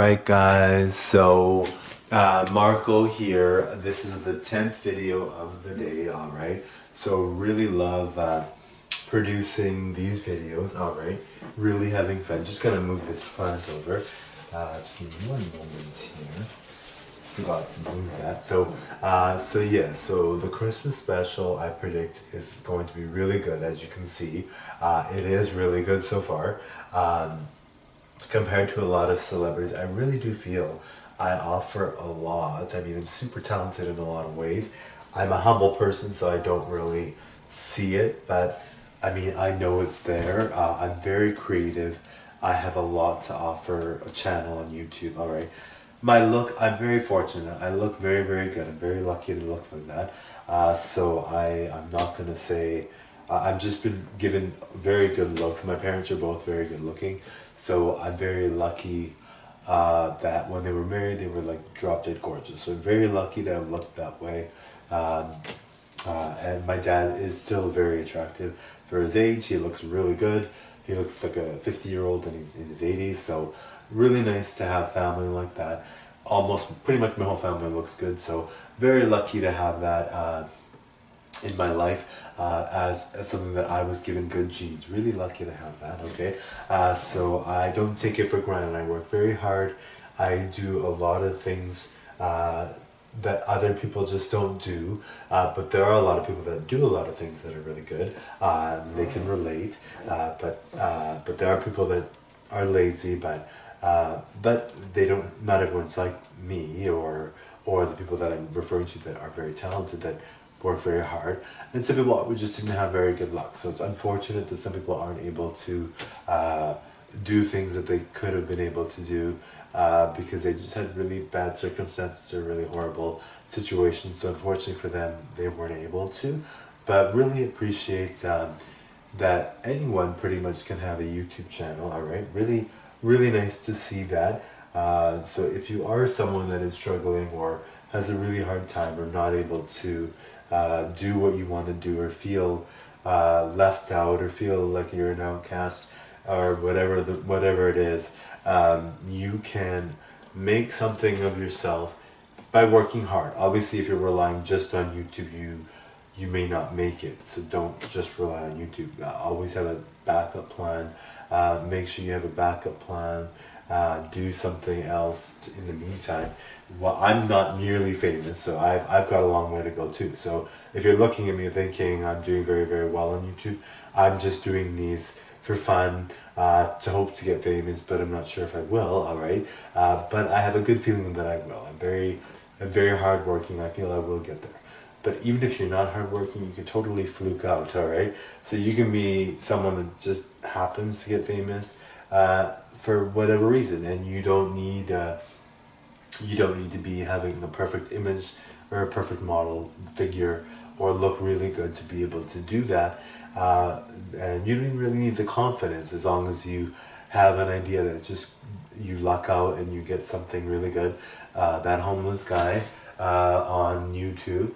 Alright guys, so Marco here. This is the 10th video of the day, alright? So really love producing these videos, alright? Really having fun. Just gonna move this plant over. Just give me one moment here. Forgot to move that. So the Christmas special I predict is going to be really good, as you can see. It is really good so far. Compared to a lot of celebrities, I really do feel I offer a lot. I mean, I'm super talented in a lot of ways. I'm a humble person, so I don't really see it, but I mean, I know it's there. I'm very creative. I have a lot to offer, a channel on YouTube, alright? My look, I'm very fortunate. I look very, very good. I'm very lucky to look like that. So I'm not going to say... I've just been given very good looks. My parents are both very good looking, so I'm very lucky that when they were married, they were like drop dead gorgeous. So I'm very lucky that I looked that way. And my dad is still very attractive for his age. He looks really good. He looks like a 50-year-old and he's in his 80s. So really nice to have family like that. Almost pretty much my whole family looks good. So very lucky to have that in my life as something that I was given good genes. Really lucky to have that, okay? So I don't take it for granted. I work very hard. I do a lot of things that other people just don't do, but there are a lot of people that do a lot of things that are really good. They can relate, but there are people that are lazy, but they don't. Not everyone's like me or the people that I'm referring to that are very talented, that work very hard, and some people we just didn't have very good luck. So it's unfortunate that some people aren't able to do things that they could have been able to do because they just had really bad circumstances or really horrible situations. So unfortunately for them, they weren't able to. But really appreciate that anyone pretty much can have a YouTube channel. All right, really nice to see that. So if you are someone that is struggling or has a really hard time or not able to do what you want to do, or feel left out, or feel like you're an outcast, or whatever it is, you can make something of yourself by working hard. Obviously, if you're relying just on YouTube, you may not make it. So don't just rely on YouTube. Always have a backup plan. Make sure you have a backup plan. Do something else in the meantime. Well, I'm not nearly famous, so I've got a long way to go too. So if you're looking at me thinking I'm doing very, very well on YouTube, I'm just doing these for fun, to hope to get famous, but I'm not sure if I will, alright? But I have a good feeling that I will. I'm very hardworking. I feel I will get there. But even if you're not hardworking, you can totally fluke out, alright? So you can be someone that just happens to get famous for whatever reason, and you don't need to be having a perfect image or a perfect model figure or look really good to be able to do that. And you don't really need the confidence, as long as you have an idea that it's just you luck out and you get something really good. That homeless guy on YouTube,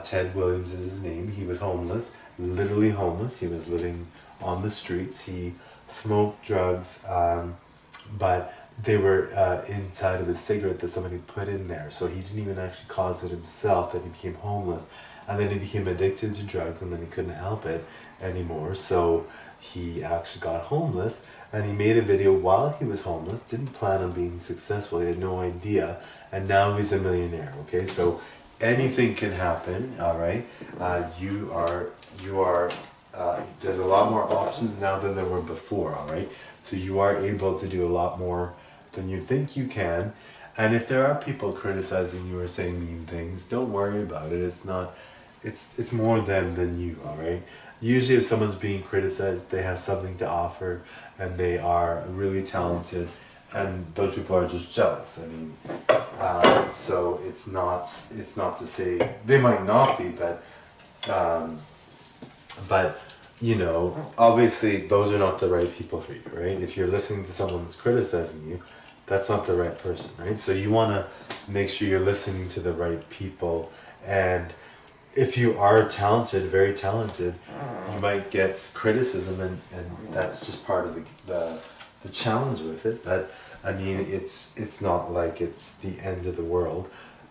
Ted Williams is his name. He was homeless, literally homeless. He was living on the streets. He smoked drugs, but they were inside of a cigarette that somebody put in there. So he didn't even actually cause it himself, that he became homeless. And then he became addicted to drugs, and then he couldn't help it anymore. So he actually got homeless, and he made a video while he was homeless. Didn't plan on being successful. He had no idea. And now he's a millionaire, okay? So anything can happen, all right? There's a lot more options now than there were before, all right? So you are able to do a lot more than you think you can. And if there are people criticizing you or saying mean things, don't worry about it. It's more them than you, all right? Usually if someone's being criticized, they have something to offer and they are really talented, and those people are just jealous. I mean, so it's not to say they might not be, but you know, obviously those are not the right people for you, right? If you're listening to someone that's criticizing you, that's not the right person, right? So you want to make sure you're listening to the right people, and if you are talented, very talented, you might get criticism, and that's just part of the challenge with it. But I mean, it's not like it's the end of the world.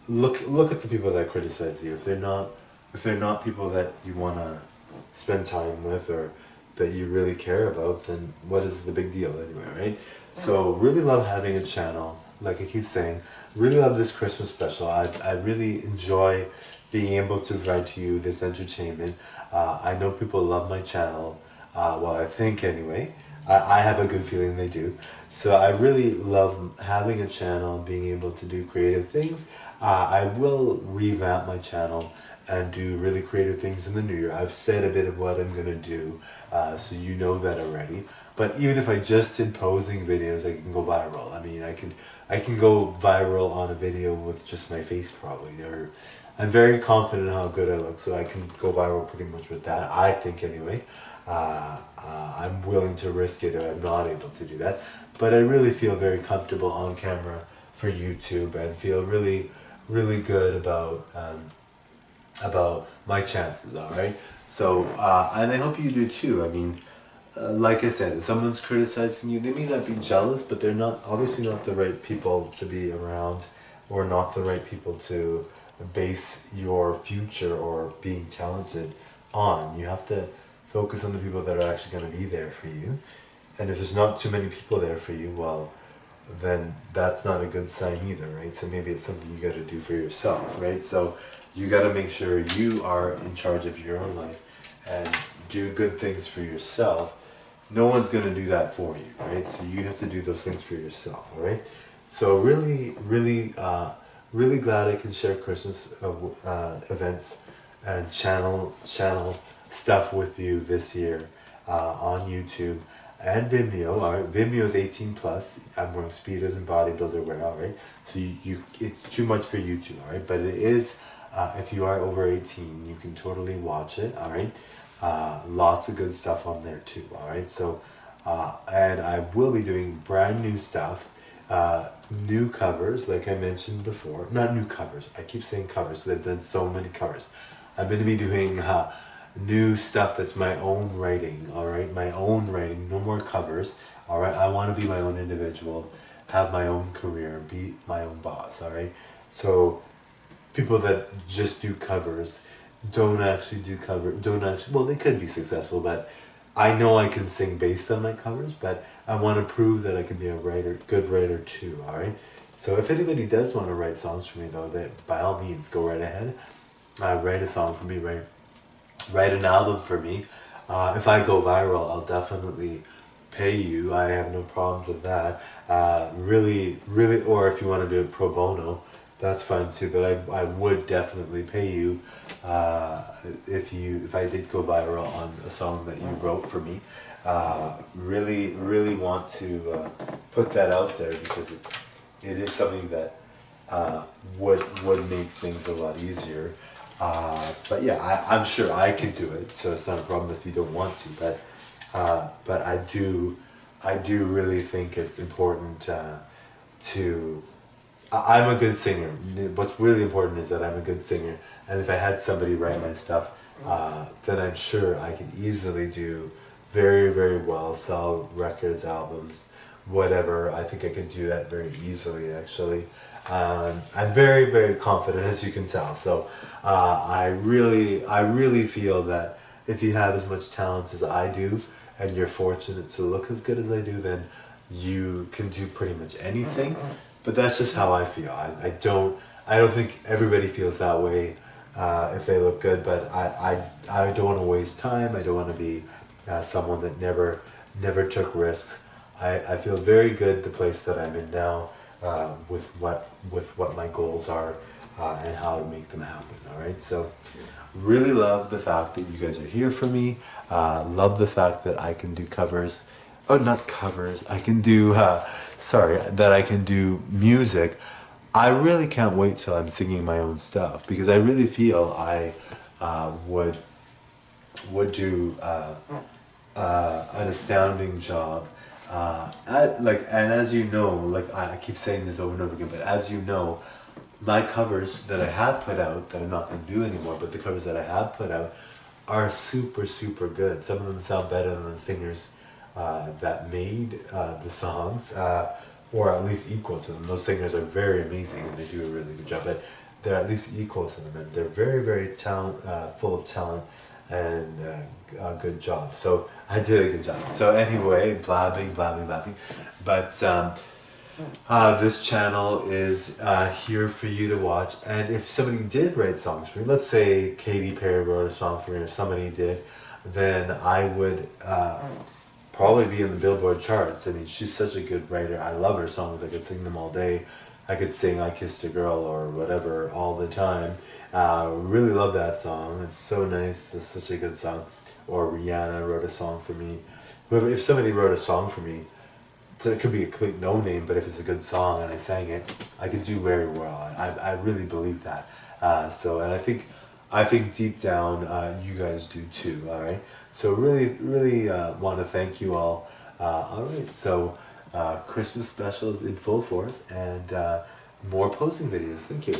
Look at the people that criticize you. If they're not people that you want to spend time with, or that you really care about, then what is the big deal anyway, right? So really love having a channel. Like I keep saying, really love this Christmas special. I really enjoy being able to provide to you this entertainment. I know people love my channel. Well, I think anyway. I have a good feeling they do. So I really love having a channel, being able to do creative things. I will revamp my channel and do really creative things in the new year. I've said a bit of what I'm gonna do, so you know that already. But even if I just did posing videos, I can go viral. I mean, I can go viral on a video with just my face probably, or I'm very confident in how good I look, so I can go viral pretty much with that, I think anyway. I'm willing to risk it if I'm not able to do that. But I really feel very comfortable on camera for YouTube, and feel really, really good about my chances, alright? So, and I hope you do too. I mean, like I said, if someone's criticizing you, they may not be jealous, but they're not, obviously not the right people to be around, or not the right people to base your future or being talented on. You have to focus on the people that are actually going to be there for you. And if there's not too many people there for you, well, then that's not a good sign either, right? So maybe it's something you got to do for yourself, right? So you got to make sure you are in charge of your own life and do good things for yourself. No one's going to do that for you, right? So you have to do those things for yourself, all right? So really, really, really glad I can share Christmas events and channel stuff with you this year on YouTube and Vimeo. All right, Vimeo is 18 plus. I'm wearing speedos and bodybuilder wear. All right, so you it's too much for YouTube. All right, but it is if you are over 18, you can totally watch it. All right, lots of good stuff on there too. All right, so and I will be doing brand new stuff. New covers, like I mentioned before. Not new covers. I keep saying covers because I've done so many covers. I'm going to be doing new stuff that's my own writing, alright? My own writing, no more covers, alright? I want to be my own individual, have my own career, be my own boss, alright? So, people that just do covers don't actually do well, they could be successful, but I know I can sing based on my covers, but I want to prove that I can be a good writer too, alright? So if anybody does want to write songs for me though, that by all means, go right ahead. Write a song for me, write an album for me. If I go viral, I'll definitely pay you. I have no problems with that. Really, or if you want to do it pro bono, that's fine too. But I would definitely pay you if I did go viral on a song that you wrote for me. Really want to put that out there, because it is something that would make things a lot easier. But yeah, I'm sure I can do it, so it's not a problem if you don't want to. But I do really think it's important to. I'm a good singer. What's really important is that I'm a good singer, and if I had somebody write my stuff, then I'm sure I could easily do very, very well, sell records, albums, whatever. I think I could do that very easily, actually. I'm very, very confident, as you can tell. So I really feel that if you have as much talent as I do, and you're fortunate to look as good as I do, then you can do pretty much anything. But that's just how I feel. I don't think everybody feels that way if they look good. But I don't want to waste time. I don't want to be someone that never took risks. I feel very good the place that I'm in now, with what my goals are, and how to make them happen. All right, so really love the fact that you guys are here for me. Love the fact that I can do covers. Oh, not covers. I can do. That I can do music. I really can't wait till I'm singing my own stuff, because I really feel I would do an astounding job. And as you know, like I keep saying this over and over again, but as you know, my covers that I have put out, that I'm not going to do anymore, but the covers that I have put out are super, super good. Some of them sound better than the singers that made the songs, or at least equal to them. Those singers are very amazing and they do a really good job, but they're at least equal to them, and they're very, very full of talent and a good job. So I did a good job. So anyway, blabbing, but this channel is here for you to watch, and if somebody did write songs for me, let's say Katy Perry wrote a song for me or somebody did, then I would probably be in the Billboard charts. I mean, she's such a good writer. I love her songs. I could sing them all day. I could sing I Kissed a Girl or whatever all the time. Really love that song. It's so nice. It's such a good song. Or Rihanna wrote a song for me. If somebody wrote a song for me, so it could be a complete no-name, but if it's a good song and I sang it, I could do very well. I really believe that. And I think deep down, you guys do too. All right. So really want to thank you all. All right. So Christmas specials in full force, and more posting videos. Thank you.